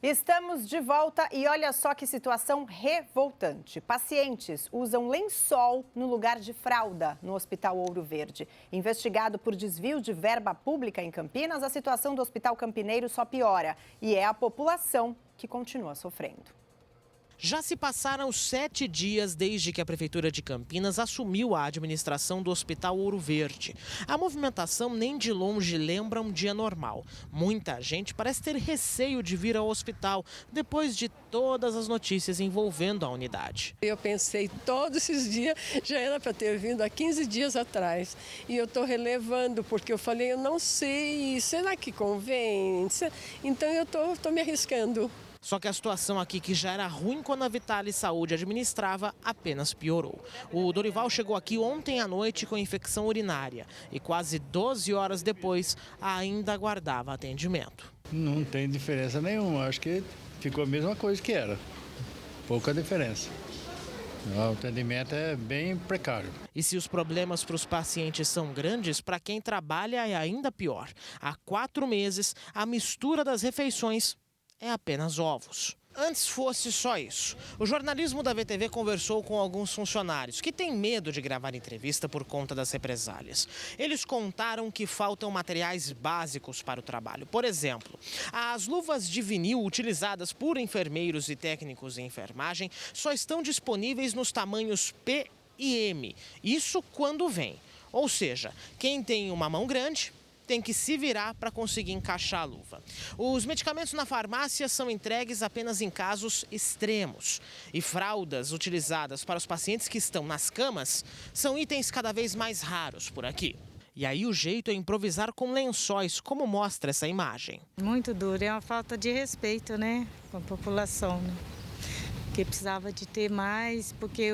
Estamos de volta e olha só que situação revoltante. Pacientes usam lençol no lugar de fralda no Hospital Ouro Verde. Investigado por desvio de verba pública em Campinas, a situação do Hospital Campineiro só piora e é a população que continua sofrendo. Já se passaram 7 dias desde que a Prefeitura de Campinas assumiu a administração do Hospital Ouro Verde. A movimentação nem de longe lembra um dia normal. Muita gente parece ter receio de vir ao hospital depois de todas as notícias envolvendo a unidade. Eu pensei todos esses dias, já era para ter vindo há 15 dias atrás. E eu estou relevando, porque eu falei, eu não sei, será que convém? Então eu estou me arriscando. Só que a situação aqui, que já era ruim quando a Vitale Saúde administrava, apenas piorou. O Dorival chegou aqui ontem à noite com infecção urinária e quase 12 horas depois ainda aguardava atendimento. Não tem diferença nenhuma, acho que ficou a mesma coisa que era, pouca diferença. O atendimento é bem precário. E se os problemas para os pacientes são grandes, para quem trabalha é ainda pior. Há 4 meses, a mistura das refeições é apenas ovos. Antes fosse só isso. O jornalismo da VTV conversou com alguns funcionários que têm medo de gravar entrevista por conta das represálias. Eles contaram que faltam materiais básicos para o trabalho. Por exemplo, as luvas de vinil utilizadas por enfermeiros e técnicos em enfermagem só estão disponíveis nos tamanhos P e M. Isso quando vem. Ou seja, quem tem uma mão grande tem que se virar para conseguir encaixar a luva. Os medicamentos na farmácia são entregues apenas em casos extremos. E fraldas utilizadas para os pacientes que estão nas camas são itens cada vez mais raros por aqui. E aí o jeito é improvisar com lençóis, como mostra essa imagem. Muito duro, é uma falta de respeito, né, com a população, né? Porque precisava de ter mais, porque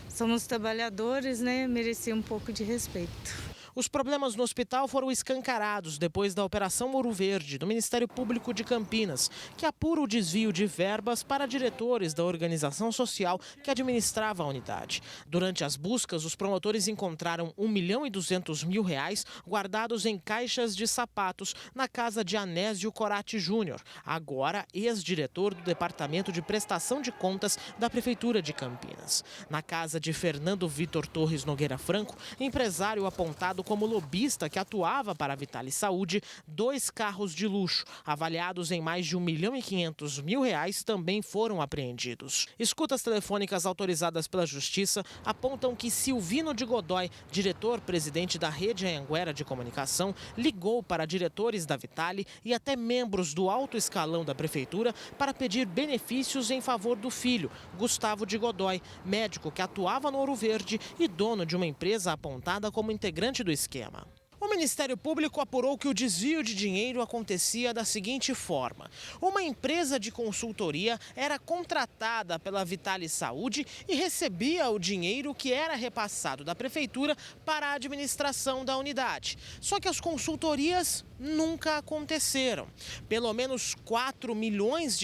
somos trabalhadores, né, merecia um pouco de respeito. Os problemas no hospital foram escancarados depois da Operação Ouro Verde, do Ministério Público de Campinas, que apura o desvio de verbas para diretores da organização social que administrava a unidade. Durante as buscas, os promotores encontraram R$1.200.000 guardados em caixas de sapatos na casa de Anésio Corati Júnior, agora ex-diretor do Departamento de Prestação de Contas da Prefeitura de Campinas. Na casa de Fernando Vitor Torres Nogueira Franco, empresário apontado como lobista que atuava para a Vitale Saúde, 2 carros de luxo, avaliados em mais de R$1.500.000, também foram apreendidos. Escutas telefônicas autorizadas pela Justiça apontam que Silvino de Godoy, diretor-presidente da Rede Anhanguera de Comunicação, ligou para diretores da Vitale e até membros do alto escalão da Prefeitura para pedir benefícios em favor do filho, Gustavo de Godoy, médico que atuava no Ouro Verde e dono de uma empresa apontada como integrante do esquema. O Ministério Público apurou que o desvio de dinheiro acontecia da seguinte forma: uma empresa de consultoria era contratada pela Vitale Saúde e recebia o dinheiro que era repassado da Prefeitura para a administração da unidade. Só que as consultorias nunca aconteceram. Pelo menos R$4 milhões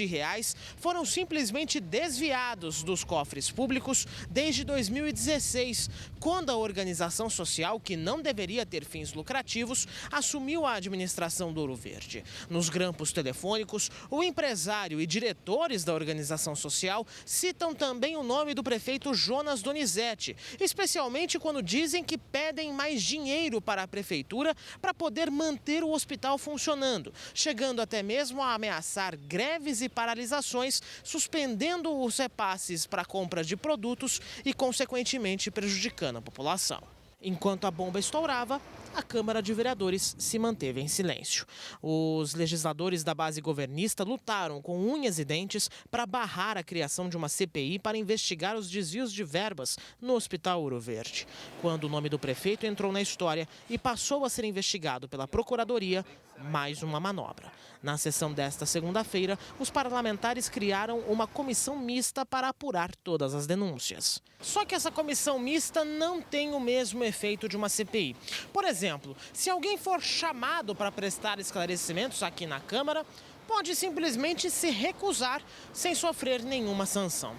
foram simplesmente desviados dos cofres públicos desde 2016, quando a organização social, que não deveria ter fins lucrativos, assumiu a administração do Ouro Verde. Nos grampos telefônicos, o empresário e diretores da organização social citam também o nome do prefeito Jonas Donizete, especialmente quando dizem que pedem mais dinheiro para a prefeitura para poder manter o hospital funcionando, chegando até mesmo a ameaçar greves e paralisações, suspendendo os repasses para a compra de produtos e, consequentemente, prejudicando a população. Enquanto a bomba estourava, a Câmara de Vereadores se manteve em silêncio. Os legisladores da base governista lutaram com unhas e dentes para barrar a criação de uma CPI para investigar os desvios de verbas no Hospital Ouro Verde. Quando o nome do prefeito entrou na história e passou a ser investigado pela Procuradoria, mais uma manobra. Na sessão desta segunda-feira, os parlamentares criaram uma comissão mista para apurar todas as denúncias. Só que essa comissão mista não tem o mesmo efeito de uma CPI. Por exemplo, se alguém for chamado para prestar esclarecimentos aqui na Câmara, pode simplesmente se recusar sem sofrer nenhuma sanção.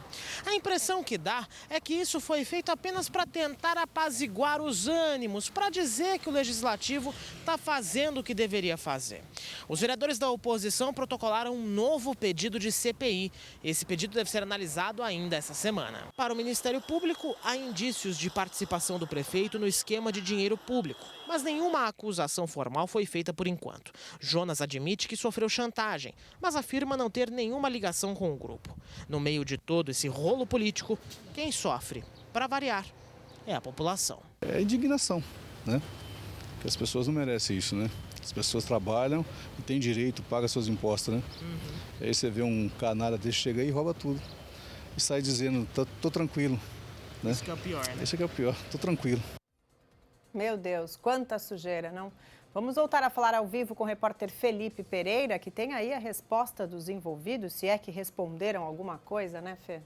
A impressão que dá é que isso foi feito apenas para tentar apaziguar os ânimos, para dizer que o Legislativo está fazendo o que deveria fazer. Os vereadores da oposição protocolaram um novo pedido de CPI. Esse pedido deve ser analisado ainda essa semana. Para o Ministério Público, há indícios de participação do prefeito no esquema de dinheiro público, mas nenhuma acusação formal foi feita por enquanto. Jonas admite que sofreu chantagem, mas afirma não ter nenhuma ligação com o grupo. No meio de todo esse rolo político, quem sofre, para variar, é a população. É indignação, né? Que as pessoas não merecem isso, né? As pessoas trabalham e têm direito, pagam seus impostos, né? Aí você vê um canalha desse chega aí e rouba tudo. E sai dizendo, tô tranquilo. Né? Isso que é o pior, né? Esse que é o pior, tô tranquilo. Meu Deus, quanta sujeira, não? Vamos voltar a falar ao vivo com o repórter Felipe Pereira, que tem aí a resposta dos envolvidos, se é que responderam alguma coisa, né, Fê?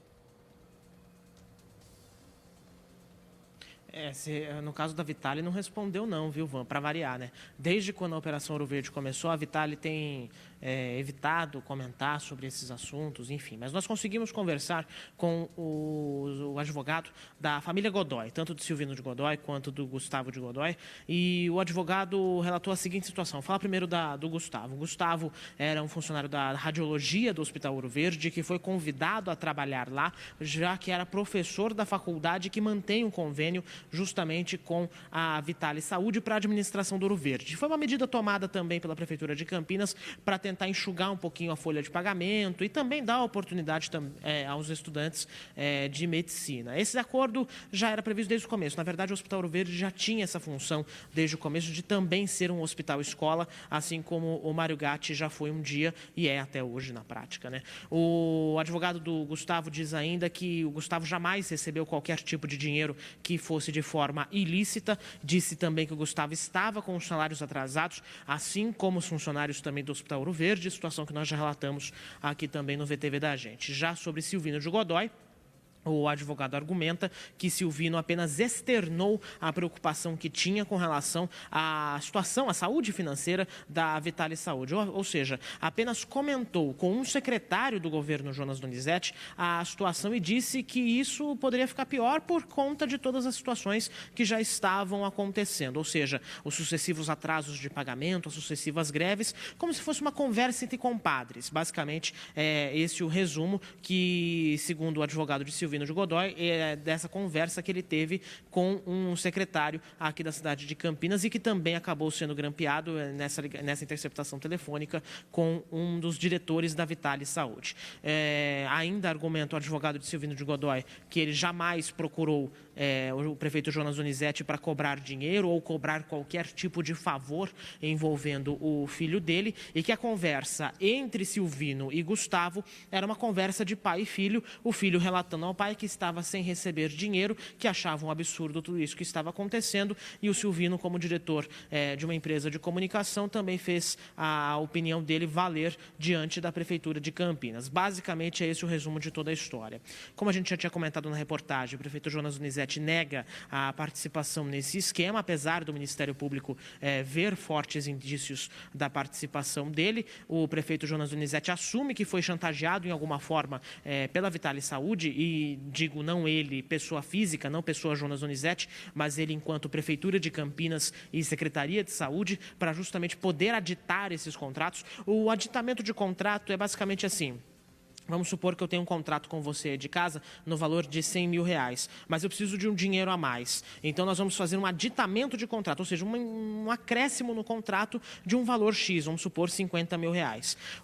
No caso da Vitale não respondeu não, viu, Van? Para variar, né? Desde quando a Operação Ouro Verde começou, a Vitale tem evitado comentar sobre esses assuntos, enfim. Mas nós conseguimos conversar com o advogado da família Godoy, tanto do Silvino de Godoy quanto do Gustavo de Godoy, e o advogado relatou a seguinte situação. Vou falar primeiro do Gustavo. O Gustavo era um funcionário da radiologia do Hospital Ouro Verde, que foi convidado a trabalhar lá, já que era professor da faculdade que mantém um convênio justamente com a Vitale Saúde para a administração do Ouro Verde. Foi uma medida tomada também pela Prefeitura de Campinas para tentar enxugar um pouquinho a folha de pagamento e também dar oportunidade aos estudantes de medicina. Esse acordo já era previsto desde o começo. Na verdade, o Hospital Ouro Verde já tinha essa função desde o começo de também ser um hospital-escola, assim como o Mário Gatti já foi um dia e é até hoje na prática, né? O advogado do Gustavo diz ainda que o Gustavo jamais recebeu qualquer tipo de dinheiro que fosse de forma ilícita. Disse também que o Gustavo estava com os salários atrasados, assim como os funcionários também do Hospital Ouro Verde, situação que nós já relatamos aqui também no VTV da gente. Já sobre Silvino de Godoy, o advogado argumenta que Silvino apenas externou a preocupação que tinha com relação à situação, à saúde financeira da Vitale Saúde. Ou seja, apenas comentou com um secretário do governo, Jonas Donizete, a situação e disse que isso poderia ficar pior por conta de todas as situações que já estavam acontecendo. Ou seja, os sucessivos atrasos de pagamento, as sucessivas greves, como se fosse uma conversa entre compadres. Basicamente, é esse o resumo que, segundo o advogado de Silvino de Godoy, dessa conversa que ele teve com um secretário aqui da cidade de Campinas e que também acabou sendo grampeado nessa interceptação telefônica com um dos diretores da Vitale Saúde. Ainda argumenta o advogado de Silvino de Godoy que ele jamais procurou o prefeito Jonas Donizete para cobrar dinheiro ou cobrar qualquer tipo de favor envolvendo o filho dele e que a conversa entre Silvino e Gustavo era uma conversa de pai e filho, o filho relatando ao pai que estava sem receber dinheiro, que achava um absurdo tudo isso que estava acontecendo, e o Silvino, como diretor de uma empresa de comunicação, também fez a opinião dele valer diante da Prefeitura de Campinas. Basicamente é esse o resumo de toda a história. Como a gente já tinha comentado na reportagem, o prefeito Jonas Donizete nega a participação nesse esquema, apesar do Ministério Público ver fortes indícios da participação dele. O prefeito Jonas Donizete assume que foi chantageado em alguma forma pela Vitale Saúde e digo não ele, pessoa física, não pessoa Jonas Donizete, mas ele enquanto Prefeitura de Campinas e Secretaria de Saúde, para justamente poder aditar esses contratos. O aditamento de contrato é basicamente assim: vamos supor que eu tenho um contrato com você de casa no valor de R$100 mil, mas eu preciso de um dinheiro a mais. Então, nós vamos fazer um aditamento de contrato, ou seja, um acréscimo no contrato de um valor X, vamos supor R$50 mil.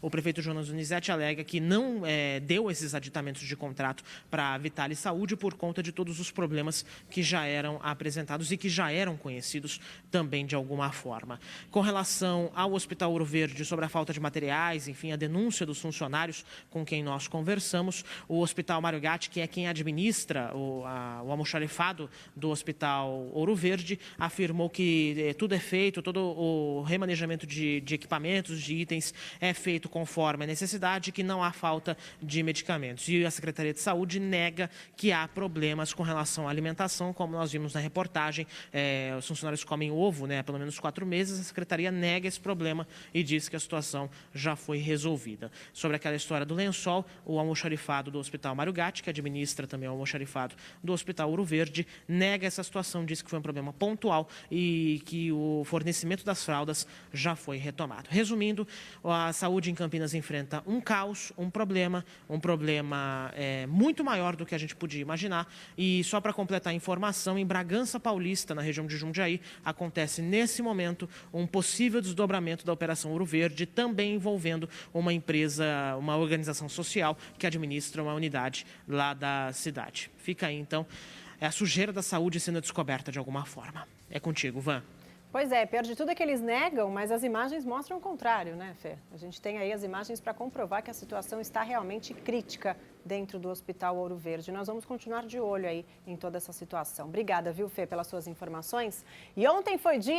O prefeito Jonas Donizete alega que não deu esses aditamentos de contrato para a Vitale Saúde por conta de todos os problemas que já eram apresentados e que já eram conhecidos também de alguma forma. Com relação ao Hospital Ouro Verde, sobre a falta de materiais, enfim, a denúncia dos funcionários com quem nós nós conversamos, o Hospital Mário Gatti, que é quem administra o almoxarifado do Hospital Ouro Verde, afirmou que tudo é feito, todo o remanejamento de equipamentos, de itens é feito conforme a necessidade, que não há falta de medicamentos. E a Secretaria de Saúde nega que há problemas com relação à alimentação, como nós vimos na reportagem, os funcionários comem ovo, né, há pelo menos 4 meses, a Secretaria nega esse problema e diz que a situação já foi resolvida. Sobre aquela história do lençol, o almoxarifado do Hospital Mário Gatti, que administra também o almoxarifado do Hospital Ouro Verde, nega essa situação, diz que foi um problema pontual e que o fornecimento das fraldas já foi retomado. Resumindo, a saúde em Campinas enfrenta um caos, um problema muito maior do que a gente podia imaginar. E só para completar a informação, em Bragança Paulista, na região de Jundiaí, acontece nesse momento um possível desdobramento da Operação Ouro Verde, também envolvendo uma empresa, uma organização social que administra uma unidade lá da cidade. Fica aí, então, a sujeira da saúde sendo descoberta de alguma forma. É contigo, Van. Pois é, pior de tudo é que eles negam, mas as imagens mostram o contrário, né, Fê? A gente tem aí as imagens para comprovar que a situação está realmente crítica dentro do Hospital Ouro Verde. Nós vamos continuar de olho aí em toda essa situação. Obrigada, viu, Fê, pelas suas informações. E ontem foi dia